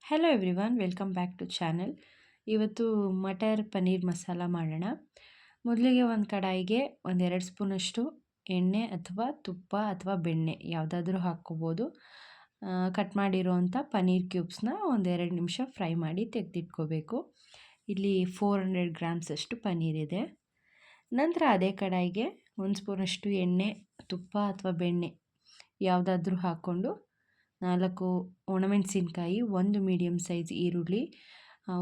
Hello everyone, welcome back to channel. ಇವತ್ತು ಮಟರ್ ಪನ್ನೀರ್ ಮಸಾಲ ಮಾಡೋಣ. ಮೊದಲಿಗೆ ಒಂದು ಕಡಾಯಿಗೆ 1-2 ಸ್ಪೂನಷ್ಟು ಎಣ್ಣೆ ಅಥವಾ ತುಪ್ಪ ಅಥವಾ ಬೆಣ್ಣೆ ಯಾವುದಾದ್ರೂ ಹಾಕ್ಕೋಬೋದು. ಕಟ್ ಮಾಡಿರೋವಂಥ ಪನ್ನೀರ್ ಕ್ಯೂಬ್ಸ್ನ 1-2 ನಿಮಿಷ ಫ್ರೈ ಮಾಡಿ ತೆಗೆದಿಟ್ಕೋಬೇಕು. ಇಲ್ಲಿ 400 ಗ್ರಾಮ್ಸ್ ಅಷ್ಟು ಪನ್ನೀರ್ ಇದೆ. ನಂತರ ಅದೇ ಕಡಾಯಿಗೆ 1 ಸ್ಪೂನಷ್ಟು ಎಣ್ಣೆ, ತುಪ್ಪ ಅಥವಾ ಬೆಣ್ಣೆ ಯಾವುದಾದ್ರೂ ಹಾಕ್ಕೊಂಡು 4 ಒಣಮೆಣಸಿನ್ಕಾಯಿ, 1 ಮೀಡಿಯಮ್ ಸೈಜ್ ಈರುಳ್ಳಿ,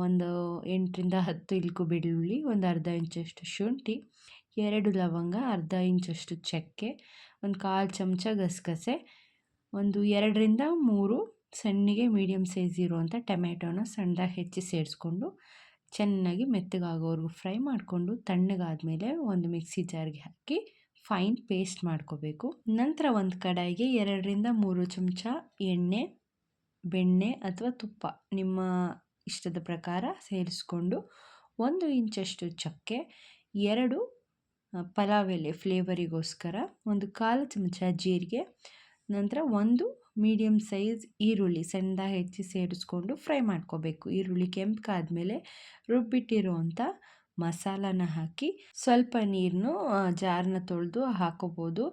ಒಂದು 8ರಿಂದ 10 ಇಲ್ಕು ಬೆಳ್ಳುಳ್ಳಿ, ಒಂದು ಅರ್ಧ ಇಂಚಷ್ಟು ಶುಂಠಿ, 2 ಲವಂಗ, ಅರ್ಧ ಇಂಚಷ್ಟು ಚಕ್ಕೆ, ಒಂದು 1/4 ಚಮಚ ಗಸಗಸೆ, ಒಂದು 2ರಿಂದ 3 ಸಣ್ಣಗೆ ಮೀಡಿಯಮ್ ಸೈಜ್ ಇರುವಂಥ ಟೊಮೆಟೊನ ಸಣ್ಣದಾಗಿ ಹೆಚ್ಚಿ ಸೇರಿಸ್ಕೊಂಡು ಚೆನ್ನಾಗಿ ಮೆತ್ತಗಾಗೋವರೆಗೂ ಫ್ರೈ ಮಾಡಿಕೊಂಡು ತಣ್ಣಗಾದಮೇಲೆ ಒಂದು ಮಿಕ್ಸಿ ಜಾರ್ಗೆ ಹಾಕಿ ಫೈನ್ ಪೇಸ್ಟ್ ಮಾಡ್ಕೋಬೇಕು. ನಂತರ ಒಂದು ಕಡಾಯಿಗೆ 2ರಿಂದ 3 ಚಮಚ ಎಣ್ಣೆ, ಬೆಣ್ಣೆ ಅಥವಾ ತುಪ್ಪ ನಿಮ್ಮ ಇಷ್ಟದ ಪ್ರಕಾರ ಸೇರಿಸ್ಕೊಂಡು 1 ಇಂಚಷ್ಟು ಚಕ್ಕೆ, 2 ಪಲಾವ್ ಎಲೆ ಫ್ಲೇವರಿಗೋಸ್ಕರ, ಒಂದು 1/4 ಚಮಚ ಜೀರಿಗೆ, ನಂತರ 1 ಮೀಡಿಯಮ್ ಸೈಜ್ ಈರುಳ್ಳಿ ಸಣ್ಣದಾಗಿ ಹೆಚ್ಚಿ ಸೇರಿಸ್ಕೊಂಡು ಫ್ರೈ ಮಾಡ್ಕೋಬೇಕು. ಈರುಳ್ಳಿ ಕೆಂಪಗಾದ್ಮೇಲೆ ರುಬ್ಬಿಟ್ಟಿರುವಂಥ ಮಸಾಲಾನ ಹಾಕಿ ಸ್ವಲ್ಪ ನೀರನ್ನು ಜಾರನ್ನ ತೊಳೆದು ಹಾಕೋಬೋದು.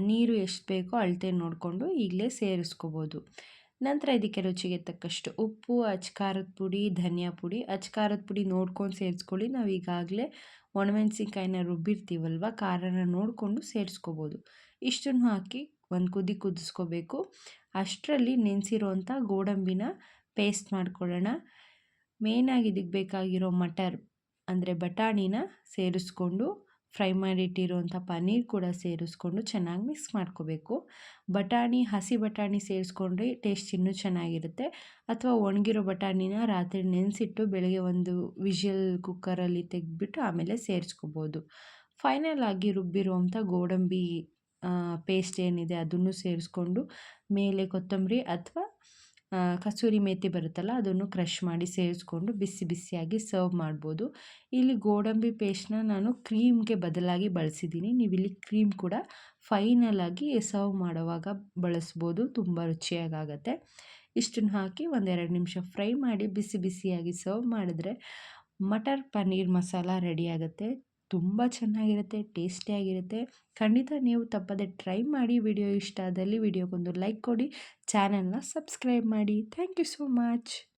ನೀರು ಎಷ್ಟು ಬೇಕೋ ಅಳತೆ ನೋಡಿಕೊಂಡು ಈಗಲೇ ಸೇರಿಸ್ಕೋಬೋದು. ನಂತರ ಇದಕ್ಕೆ ರುಚಿಗೆ ತಕ್ಕಷ್ಟು ಉಪ್ಪು, ಅಚ್ಕಾರದ ಪುಡಿ, ಧನಿಯಾ ಪುಡಿ. ಅಚ್ಕಾರದ ಪುಡಿ ನೋಡ್ಕೊಂಡು ಸೇರಿಸ್ಕೊಳ್ಳಿ. ನಾವು ಈಗಾಗಲೇ ಒಣಮೆಣಸಿನ್ಕಾಯಿನ ರುಬ್ಬಿರ್ತೀವಲ್ವ, ಖಾರನ ನೋಡಿಕೊಂಡು ಸೇರಿಸ್ಕೋಬೋದು. ಇಷ್ಟನ್ನು ಹಾಕಿ ಒಂದು ಕುದಿ ಕುದಿಸ್ಕೋಬೇಕು. ಅಷ್ಟರಲ್ಲಿ ನೆನೆಸಿರೋವಂಥ ಗೋಡಂಬಿನ ಪೇಸ್ಟ್ ಮಾಡ್ಕೊಳ್ಳೋಣ. ಮೇಯ್ನಾಗಿ ಇದಕ್ಕೆ ಬೇಕಾಗಿರೋ ಮಟರ್ ಅಂದರೆ ಬಟಾಣಿನ ಸೇರಿಸ್ಕೊಂಡು ಫ್ರೈ ಮಾಡಿಟ್ಟಿರುವಂಥ ಪನ್ನೀರ್ ಕೂಡ ಸೇರಿಸ್ಕೊಂಡು ಚೆನ್ನಾಗಿ ಮಿಕ್ಸ್ ಮಾಡ್ಕೋಬೇಕು. ಹಸಿ ಬಟಾಣಿ ಸೇರಿಸ್ಕೊಂಡ್ರೆ ಟೇಸ್ಟ್ ಇನ್ನೂ ಚೆನ್ನಾಗಿರುತ್ತೆ. ಅಥವಾ ಒಣಗಿರೋ ಬಟಾಣಿನ ರಾತ್ರಿ ನೆನೆಸಿಟ್ಟು ಬೆಳಗ್ಗೆ ಒಂದು ವಿಷಲ್ ಕುಕ್ಕರಲ್ಲಿ ತೆಗೆದ್ಬಿಟ್ಟು ಆಮೇಲೆ ಸೇರಿಸ್ಕೋಬೋದು. ಫೈನಲ್ ಆಗಿ ರುಬ್ಬಿರುವಂಥ ಗೋಡಂಬಿ ಪೇಸ್ಟ್ ಏನಿದೆ ಅದನ್ನು ಸೇರಿಸ್ಕೊಂಡು ಮೇಲೆ ಕೊತ್ತಂಬರಿ ಅಥವಾ ಕಸೂರಿ ಮೇಥಿ ಬರುತ್ತಲ್ಲ ಅದನ್ನು ಕ್ರಷ್ ಮಾಡಿ ಸೇರಿಸ್ಕೊಂಡು ಬಿಸಿ ಬಿಸಿಯಾಗಿ ಸರ್ವ್ ಮಾಡ್ಬೋದು. ಇಲ್ಲಿ ಗೋಡಂಬಿ ಪೇಸ್ಟ್ನ ನಾನು ಕ್ರೀಮ್ಗೆ ಬದಲಾಗಿ ಬಳಸಿದ್ದೀನಿ. ನೀವು ಇಲ್ಲಿ ಕ್ರೀಮ್ ಕೂಡ ಫೈನಲ್ ಆಗಿ ಸರ್ವ್ ಮಾಡುವಾಗ ಬಳಸ್ಬೋದು, ತುಂಬ ರುಚಿಯಾಗುತ್ತೆ. ಇಷ್ಟನ್ನು ಹಾಕಿ 1-2 ನಿಮಿಷ ಫ್ರೈ ಮಾಡಿ ಬಿಸಿ ಬಿಸಿಯಾಗಿ ಸರ್ವ್ ಮಾಡಿದ್ರೆ ಮಟರ್ ಪನ್ನೀರ್ ಮಸಾಲ ರೆಡಿ ಆಗುತ್ತೆ. ತುಂಬ ಚೆನ್ನಾಗಿರುತ್ತೆ, ಟೇಸ್ಟಿಯಾಗಿರುತ್ತೆ. ಖಂಡಿತ ನೀವು ತಪ್ಪದೆ ಟ್ರೈ ಮಾಡಿ. ವಿಡಿಯೋ ಇಷ್ಟ ಆದಲ್ಲಿ ವಿಡಿಯೋಗೊಂದು ಲೈಕ್ ಕೊಡಿ, ಚಾನಲ್ನ ಸಬ್ಸ್ಕ್ರೈಬ್ ಮಾಡಿ. Thank you so much.